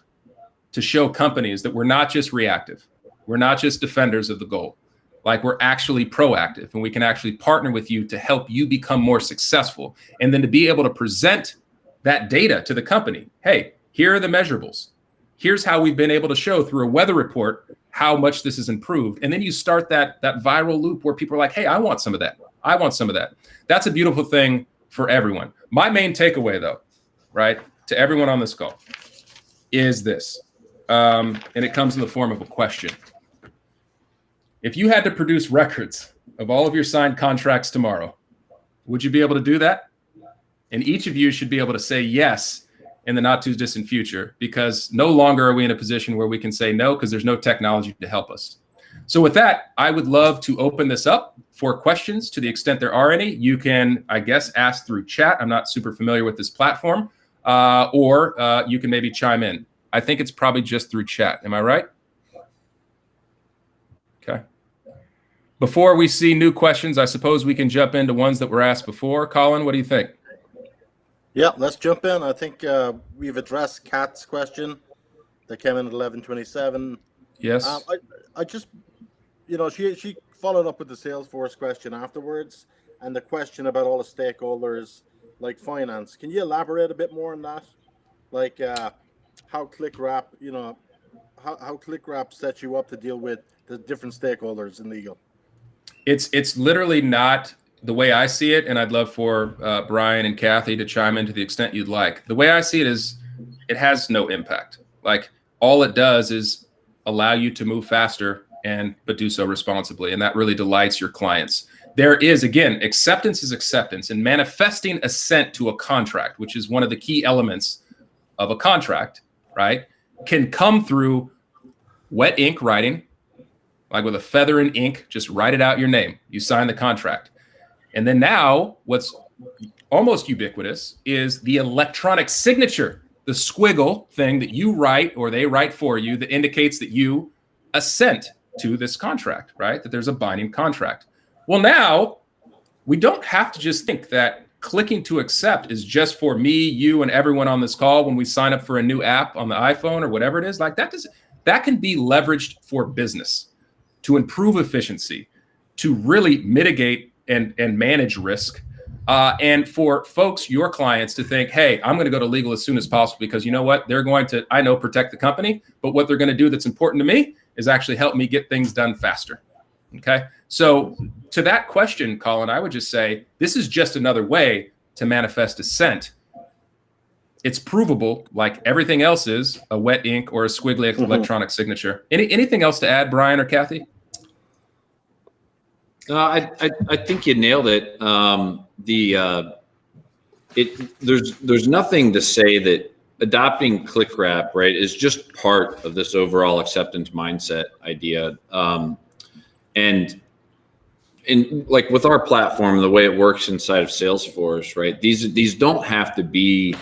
to show companies that we're not just reactive, we're not just defenders of the goal, like we're actually proactive, and we can actually partner with you to help you become more successful. And then to be able to present that data to the company. Hey, here are the measurables. Here's how we've been able to show through a weather report how much this has improved. And then you start that viral loop where people are like, hey, I want some of that. I want some of that. That's a beautiful thing for everyone. My main takeaway, though, right, to everyone on this call is this. And it comes in the form of a question. If you had to produce records of all of your signed contracts tomorrow, would you be able to do that? And each of you should be able to say yes in the not too distant future, because no longer are we in a position where we can say no because there's no technology to help us. So with that, I would love to open this up for questions to the extent there are any. You can, I guess, ask through chat. I'm not super familiar with this platform, or you can maybe chime in. I think it's probably just through chat. Am I right? Okay. Before we see new questions, I suppose we can jump into ones that were asked before. Colin, what do you think?
Yeah, let's jump in. I think we've addressed Kat's question that came in at 11:27.
Yes.
I just, she followed up with the Salesforce question afterwards, and the question about all the stakeholders like finance. Can you elaborate a bit more on that? Like how clickwrap, how clickwrap sets you up to deal with the different stakeholders in legal?
It's literally not the way I see it, and I'd love for Brian and Kathy to chime in to the extent you'd like. The way I see it is it has no impact. Like all it does is allow you to move faster but do so responsibly, and that really delights your clients. There is, again, acceptance is acceptance, and manifesting assent to a contract, which is one of the key elements of a contract, right, can come through wet ink writing, like with a feather and ink, just write it out your name. You sign the contract. And then now what's almost ubiquitous is the electronic signature, the squiggle thing that you write or they write for you that indicates that you assent to this contract, right? That there's a binding contract. Well, now we don't have to just think that clicking to accept is just for me, you, and everyone on this call when we sign up for a new app on the iPhone or whatever it is. Like that can be leveraged for business to improve efficiency, to really mitigate and manage risk, and for folks, your clients, to think, hey, I'm going to go to legal as soon as possible because you know what? They're going to, I know, protect the company, but what they're going to do that's important to me is actually help me get things done faster. Okay. So to that question, Colin, I would just say this is just another way to manifest assent. It's provable, like everything else is, a wet ink or a squiggly electronic signature. Anything else to add, Brian or Kathy?
I think you nailed it. There's nothing to say that adopting clickwrap, right, is just part of this overall acceptance mindset idea. And like with our platform, the way it works inside of Salesforce, right, these don't have to be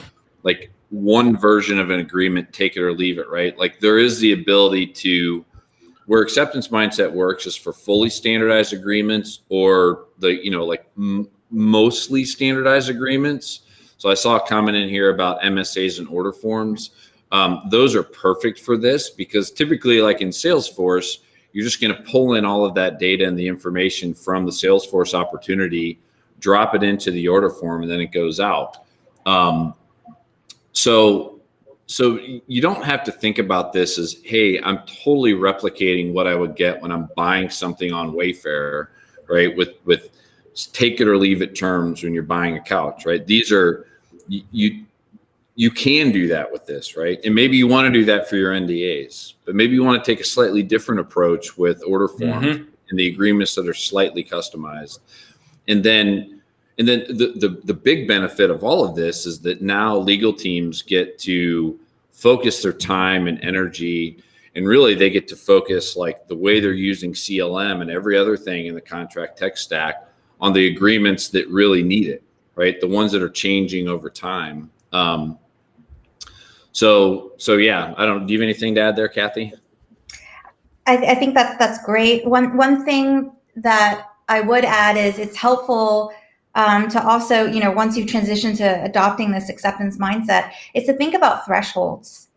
like one version of an agreement, take it or leave it, right? Like there is the ability to, where acceptance mindset works is for fully standardized agreements or mostly standardized agreements. So I saw a comment in here about MSAs and order forms. Those are perfect for this because typically, like in Salesforce, you're just going to pull in all of that data and the information from the Salesforce opportunity, drop it into the order form, and then it goes out. So you don't have to think about this as, hey, I'm totally replicating what I would get when I'm buying something on Wayfair, right? With take it or leave it terms when you're buying a couch, right? These are, you can do that with this, right? And maybe you want to do that for your NDAs, but maybe you want to take a slightly different approach with order forms and the agreements that are slightly customized. And then the big benefit of all of this is that now legal teams get to focus their time and energy, and really they get to focus like the way they're using CLM and every other thing in the contract tech stack on the agreements that really need it, right? The ones that are changing over time. So yeah, do you have anything to add there, Kathy?
I think that's great. One thing that I would add is it's helpful to also, once you've transitioned to adopting this acceptance mindset, is to think about thresholds.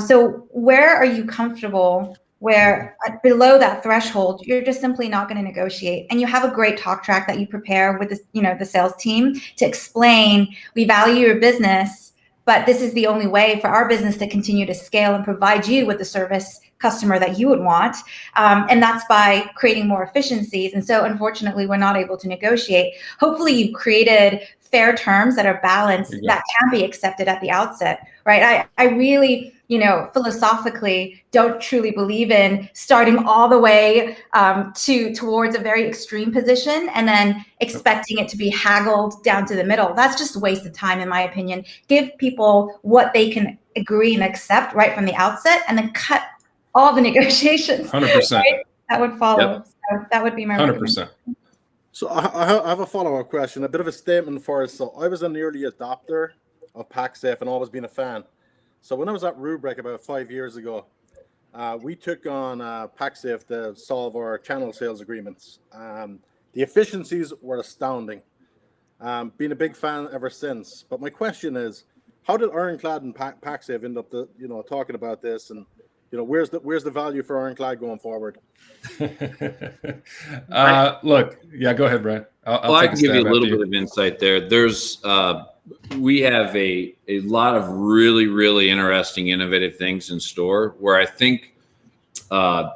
So where are you comfortable where below that threshold, you're just simply not going to negotiate? And you have a great talk track that you prepare with the sales team to explain, we value your business, but this is the only way for our business to continue to scale and provide you with the service customer that you would want. And that's by creating more efficiencies. And so unfortunately, we're not able to negotiate. Hopefully you've created fair terms that are balanced that can be accepted at the outset, right? I really, philosophically don't truly believe in starting all the way towards a very extreme position and then expecting it to be haggled down to the middle. That's just a waste of time, in my opinion. Give people what they can agree and accept right from the outset, and then cut all the negotiations.
100%.
Right? That would follow.
Yep.
So that would be my
100%.
So I have a follow-up question, a bit of a statement for us. So I was an early adopter of PackSafe and always been a fan. So when I was at Rubrik about 5 years ago, we took on PackSafe to solve our channel sales agreements. The efficiencies were astounding. Been a big fan ever since. But my question is, how did Ironclad and PackSafe end up talking about this, and where's the value for Ironclad going forward?
Look, yeah, go ahead, Brian.
I can give you a little bit of insight there. There's we have a lot of really, really interesting, innovative things in store where I think where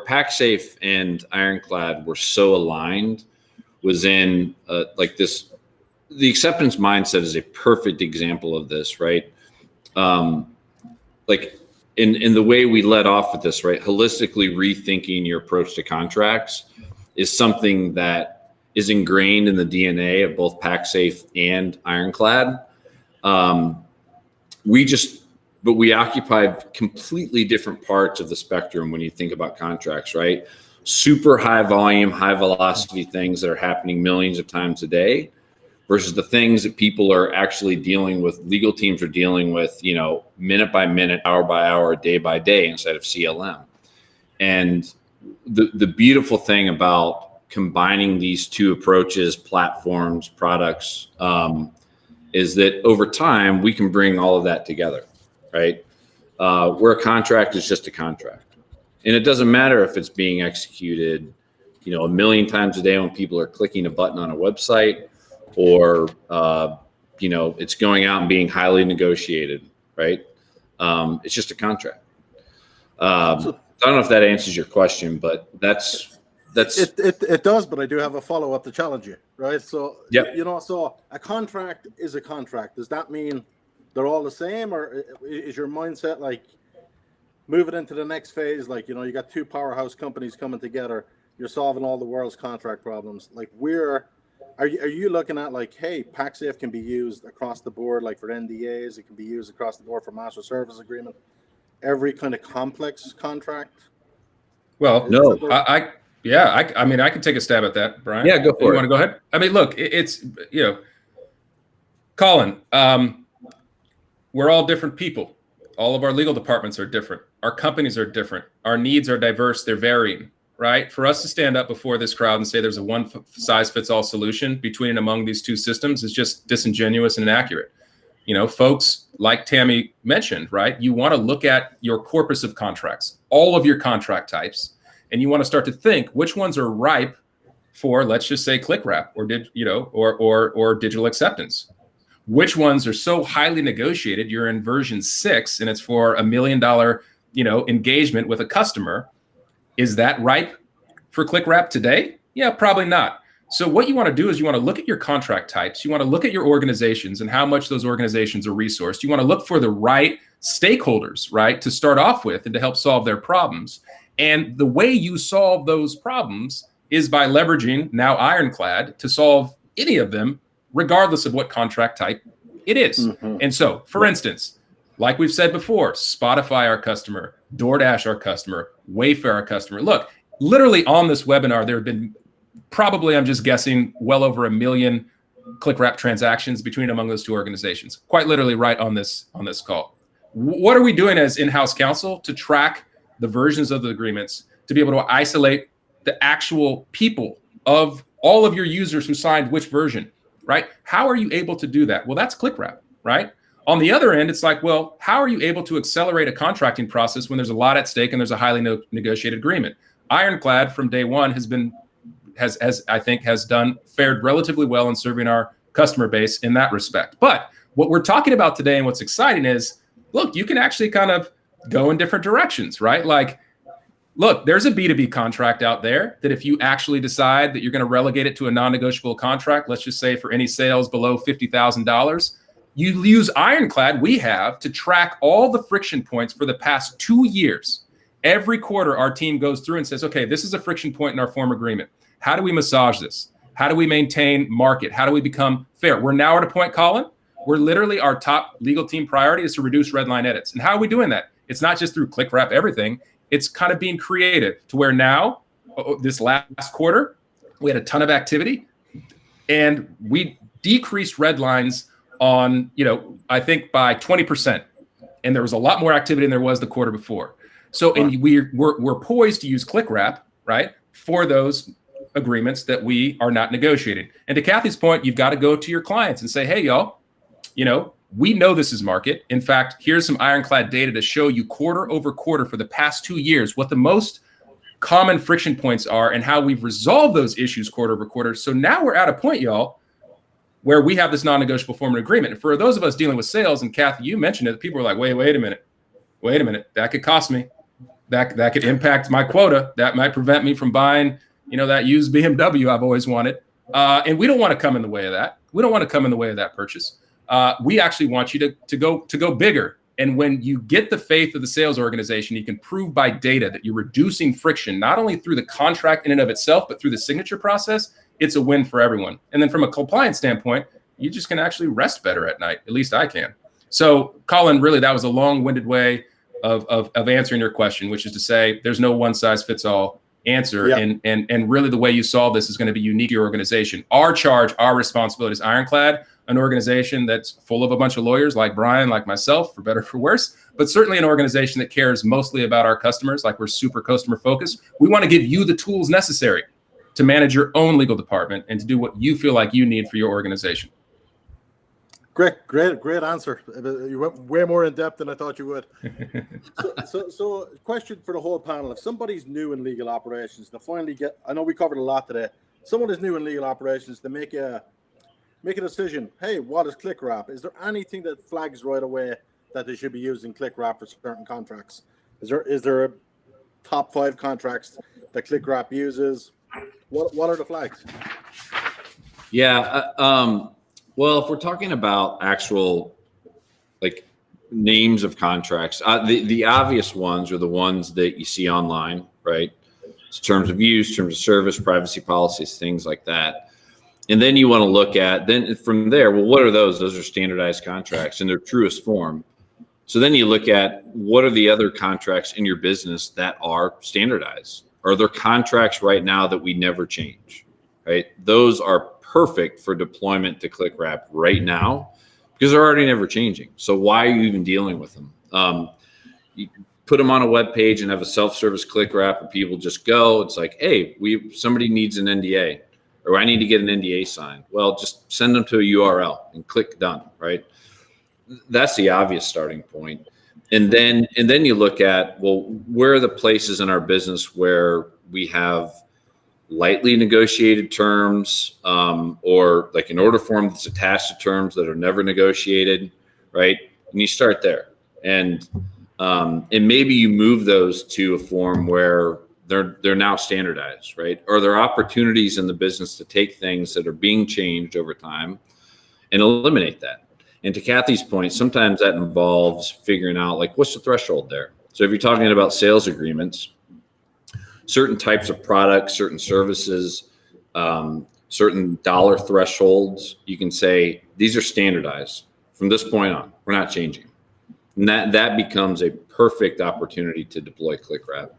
PackSafe and Ironclad were so aligned was in like this. The acceptance mindset is a perfect example of this, right? Like in the way we led off with this, right? Holistically rethinking your approach to contracts is something that is ingrained in the DNA of both PackSafe and Ironclad. We occupy completely different parts of the spectrum when you think about contracts, right? Super high volume, high velocity things that are happening millions of times a day versus the things that people are actually dealing with, legal teams are dealing with, minute by minute, hour by hour, day by day inside of CLM. And the beautiful thing about combining these two approaches, platforms, products, is that over time, we can bring all of that together, right? Where a contract is just a contract. And it doesn't matter if it's being executed, a million times a day when people are clicking a button on a website, or it's going out and being highly negotiated, right? It's just a contract. I don't know if that answers your question, but that's
it does. But I do have a follow up to challenge you, right? So so a contract is a contract. Does that mean they're all the same, or is your mindset like moving into the next phase? Like you got two powerhouse companies coming together. You're solving all the world's contract problems. Like Are you looking at like, hey, PackSafe can be used across the board, like for NDAs, it can be used across the board for master service agreement, every kind of complex contract?
Well, no, I mean, I can take a stab at that, Brian.
Yeah, go for it.
You want to go ahead? I mean, look, it's, Colin, we're all different people. All of our legal departments are different. Our companies are different. Our needs are diverse. They're varying. Right? For us to stand up before this crowd and say there's a one-size-fits-all solution between and among these two systems is just disingenuous and inaccurate. Folks, like Tammy mentioned, right? You want to look at your corpus of contracts, all of your contract types, and you want to start to think which ones are ripe for, let's just say, clickwrap or digital acceptance. Which ones are so highly negotiated? You're in version 6 and it's for $1 million, engagement with a customer. Is that ripe for clickwrap today? Yeah, probably not. So what you want to do is you want to look at your contract types. You want to look at your organizations and how much those organizations are resourced. You want to look for the right stakeholders, right, to start off with and to help solve their problems. And the way you solve those problems is by leveraging now Ironclad to solve any of them, regardless of what contract type it is. Mm-hmm. And so, for instance, like we've said before, Spotify, our customer, DoorDash, our customer, Wayfair, our customer. Look, literally on this webinar, there have been probably, I'm just guessing, well over 1 million clickwrap transactions among those two organizations, quite literally right on this call. What are we doing as in-house counsel to track the versions of the agreements, to be able to isolate the actual people of all of your users who signed which version, right? How are you able to do that? Well, that's clickwrap, right? On the other end, it's like, well, how are you able to accelerate a contracting process when there's a lot at stake and there's a highly negotiated agreement? Ironclad from day one has fared relatively well in serving our customer base in that respect. But what we're talking about today and what's exciting is, look, you can actually kind of go in different directions, right? Like, look, there's a B2B contract out there that if you actually decide that you're going to relegate it to a non-negotiable contract, let's just say for any sales below $50,000, you use Ironclad, we have, to track all the friction points for the past 2 years. Every quarter, our team goes through and says, okay, this is a friction point in our form agreement. How do we massage this? How do we maintain market? How do we become fair? We're now at a point, Colin, where literally our top legal team priority is to reduce red line edits. And how are we doing that? It's not just through clickwrap everything. It's kind of being creative to where now, this last quarter, we had a ton of activity and we decreased red lines on, I think by 20%. And there was a lot more activity than there was the quarter before. So, and we're poised to use clickwrap, right, for those agreements that we are not negotiating. And to Kathy's point, you've got to go to your clients and say, hey, y'all, we know this is market. In fact, here's some Ironclad data to show you quarter over quarter for the past 2 years what the most common friction points are and how we've resolved those issues quarter over quarter. So now we're at a point, y'all, where we have this non-negotiable form of agreement. And for those of us dealing with sales, and Kathy, you mentioned it, people are like, wait a minute, that could cost me. That could impact my quota. That might prevent me from buying, that used BMW I've always wanted. And we don't want to come in the way of that. We don't want to come in the way of that purchase. We actually want you to go bigger. And when you get the faith of the sales organization, you can prove by data that you're reducing friction, not only through the contract in and of itself, but through the signature process. It's a win for everyone. And then from a compliance standpoint, you just can actually rest better at night. At least I can. So Colin, really, that was a long-winded way of answering your question, which is to say there's no one size fits all answer. Yep. And really the way you solve this is going to be unique to your organization. Our charge, our responsibility is Ironclad, an organization that's full of a bunch of lawyers like Brian, like myself, for better or for worse, but certainly an organization that cares mostly about our customers, like we're super customer focused. We want to give you the tools necessary to manage your own legal department and to do what you feel like you need for your organization.
Great answer. You went way more in depth than I thought you would. So question for the whole panel. If somebody's new in legal operations, they finally I know we covered a lot today. Someone is new in legal operations, they make a decision. Hey, what is clickwrap? Is there anything that flags right away that they should be using clickwrap for certain contracts? Is there a top 5 contracts that clickwrap uses? What are the flags?
Yeah. Well, if we're talking about actual names of contracts, the obvious ones are the ones that you see online, right? It's terms of use, terms of service, privacy policies, things like that. And then you want to look at, then from there, well, what are those? Those are standardized contracts in their truest form. So then you look at what are the other contracts in your business that are standardized? Are there contracts right now that we never change, right? Those are perfect for deployment to clickwrap right now because they're already never changing. So why are you even dealing with them? You put them on a web page and have a self-service clickwrap and people just go. It's like, hey, somebody needs an NDA or I need to get an NDA signed. Well, just send them to a URL and click done, right? That's the obvious starting point. And then you look at, well, where are the places in our business where we have lightly negotiated terms, or like an order form that's attached to terms that are never negotiated, right? And you start there, and maybe you move those to a form where they're now standardized, right? Or there are opportunities in the business to take things that are being changed over time and eliminate that. And to Kathy's point, sometimes that involves figuring out like what's the threshold there. So if you're talking about sales agreements, certain types of products, certain services, certain dollar thresholds, you can say these are standardized from this point on. We're not changing. And that becomes a perfect opportunity to deploy clickwrap.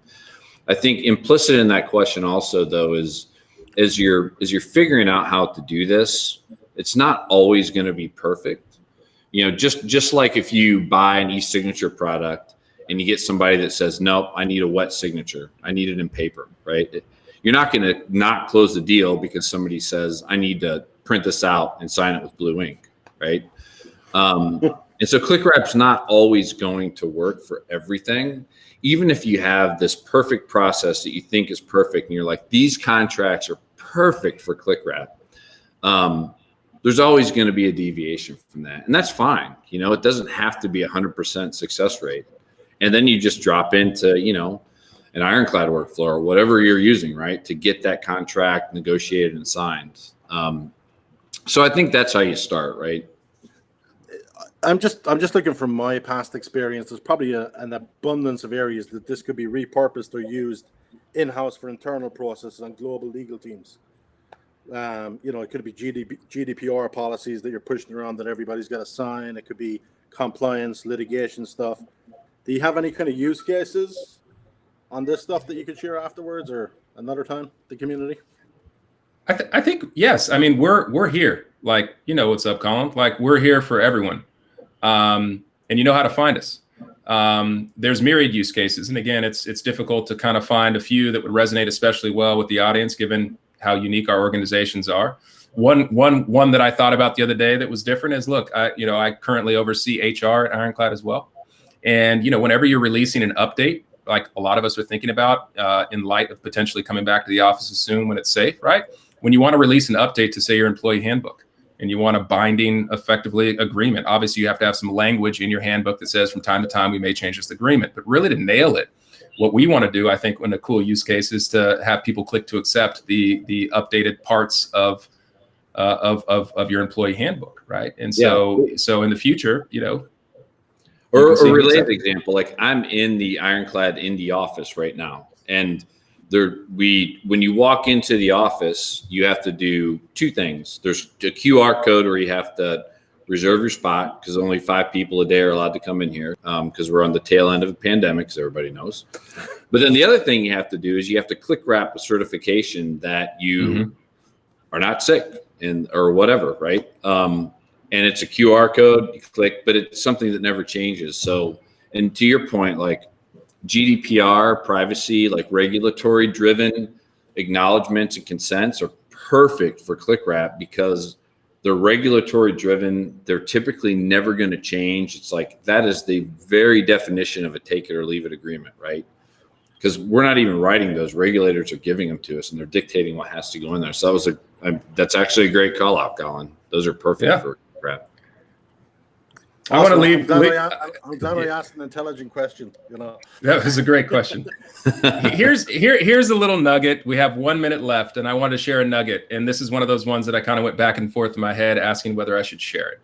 I think implicit in that question also, though, is as you're figuring out how to do this, it's not always going to be perfect. You know, just like if you buy an e-signature product and you get somebody that says, nope, I need a wet signature. I need it in paper, right? You're not going to not close the deal because somebody says, I need to print this out and sign it with blue ink, right? And so clickwrap's not always going to work for everything. Even if you have this perfect process that you think is perfect and you're like, these contracts are perfect for clickwrap, there's always going to be a deviation from that. And that's fine. You know, it doesn't have to be 100% success rate. And then you just drop into, you know, an ironclad workflow or whatever you're using, right, to get that contract negotiated and signed. So I think that's how you start, right?
I'm just looking from my past experience. There's probably an abundance of areas that this could be repurposed or used in-house for internal processes and global legal teams. You know, it could be GDPR policies that you're pushing around that everybody's got to sign. It could be compliance, litigation stuff. Do you have any kind of use cases on this stuff that you could share afterwards or another time, the community?
I think, yes. I mean, we're here. Like, you know, what's up, Colin? Like, we're here for everyone. And you know how to find us. There's myriad use cases. And again, it's difficult to kind of find a few that would resonate especially well with the audience, given how unique our organizations are. One that I thought about the other day that was different is, look, I currently oversee HR at Ironclad as well. And, you know, whenever you're releasing an update, like a lot of us are thinking about in light of potentially coming back to the offices soon when it's safe, right? When you want to release an update to, say, your employee handbook, and you want a binding, effectively agreement, obviously you have to have some language in your handbook that says from time to time we may change this agreement. But really to nail it, what we want to do, I think, in a cool use case is to have people click to accept the updated parts of your employee handbook, right? And so in the future, you know.
Or a related example, like I'm in the Ironclad Indy office right now, and when you walk into the office, you have to do two things. There's a QR code where you have to reserve your spot because only 5 people a day are allowed to come in here because we're on the tail end of a pandemic, as everybody knows. But then the other thing you have to do is you have to clickwrap a certification that you are not sick or whatever, right? And it's a QR code, you click, but it's something that never changes. So, and to your point, like GDPR, privacy, like regulatory driven acknowledgments and consents are perfect for clickwrap because they're regulatory driven. They're typically never going to change. It's like that is the very definition of a take it or leave it agreement, right? Because we're not even writing those. Regulators are giving them to us and they're dictating what has to go in there. So that's actually a great call out, Colin. Those are perfect for clickwrap.
I want to leave.
I'm glad I asked an intelligent question. You know,
that was a great question. Here's a little nugget. We have 1 minute left, and I wanted to share a nugget. And this is one of those ones that I kind of went back and forth in my head, asking whether I should share it.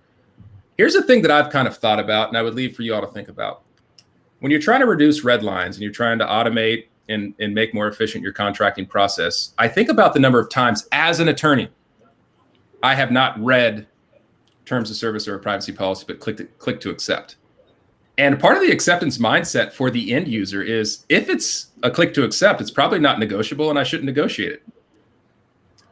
Here's a thing that I've kind of thought about, and I would leave for you all to think about. When you're trying to reduce red lines and you're trying to automate and make more efficient your contracting process, I think about the number of times as an attorney I have not read terms of service or a privacy policy, but click to accept. And part of the acceptance mindset for the end user is if it's a click to accept, it's probably not negotiable and I shouldn't negotiate it.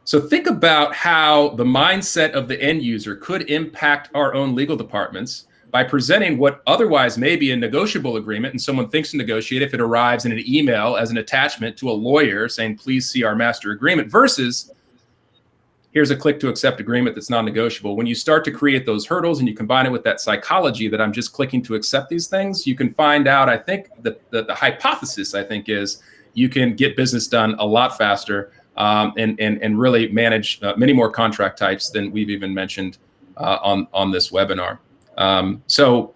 So think about how the mindset of the end user could impact our own legal departments by presenting what otherwise may be a negotiable agreement and someone thinks to negotiate if it arrives in an email as an attachment to a lawyer saying, please see our master agreement versus here's a click to accept agreement that's non-negotiable. When you start to create those hurdles and you combine it with that psychology that I'm just clicking to accept these things, you can find out, I think, the hypothesis, I think, is you can get business done a lot faster and really manage many more contract types than we've even mentioned on this webinar. So,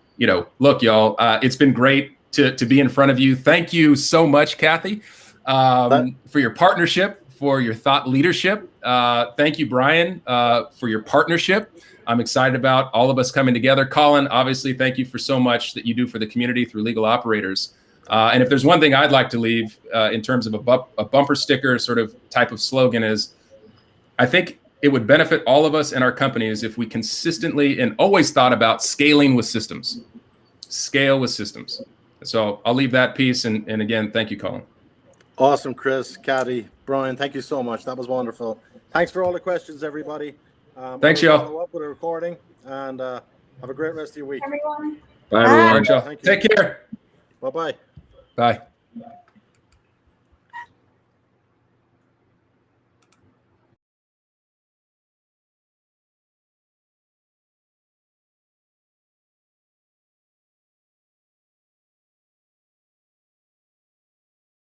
look, y'all, it's been great to be in front of you. Thank you so much, Kathy, for your partnership, for your thought leadership. Thank you, Brian, for your partnership. I'm excited about all of us coming together. Colin, obviously, thank you for so much that you do for the community through Legal Operators. And if there's one thing I'd like to leave in terms of a bumper sticker sort of type of slogan is, I think it would benefit all of us in our companies if we consistently and always thought about scaling with systems. Scale with systems. So I'll leave that piece. And again, thank you, Colin.
Awesome, Chris, Kathy, Brian, thank you so much. That was wonderful. Thanks for all the questions, everybody.
Thanks, y'all.
Follow up with a recording, and have a great rest of your week.
Everyone.
Bye, everyone.
All right, y'all.
Thank you.
Take care.
Bye-bye.
Bye.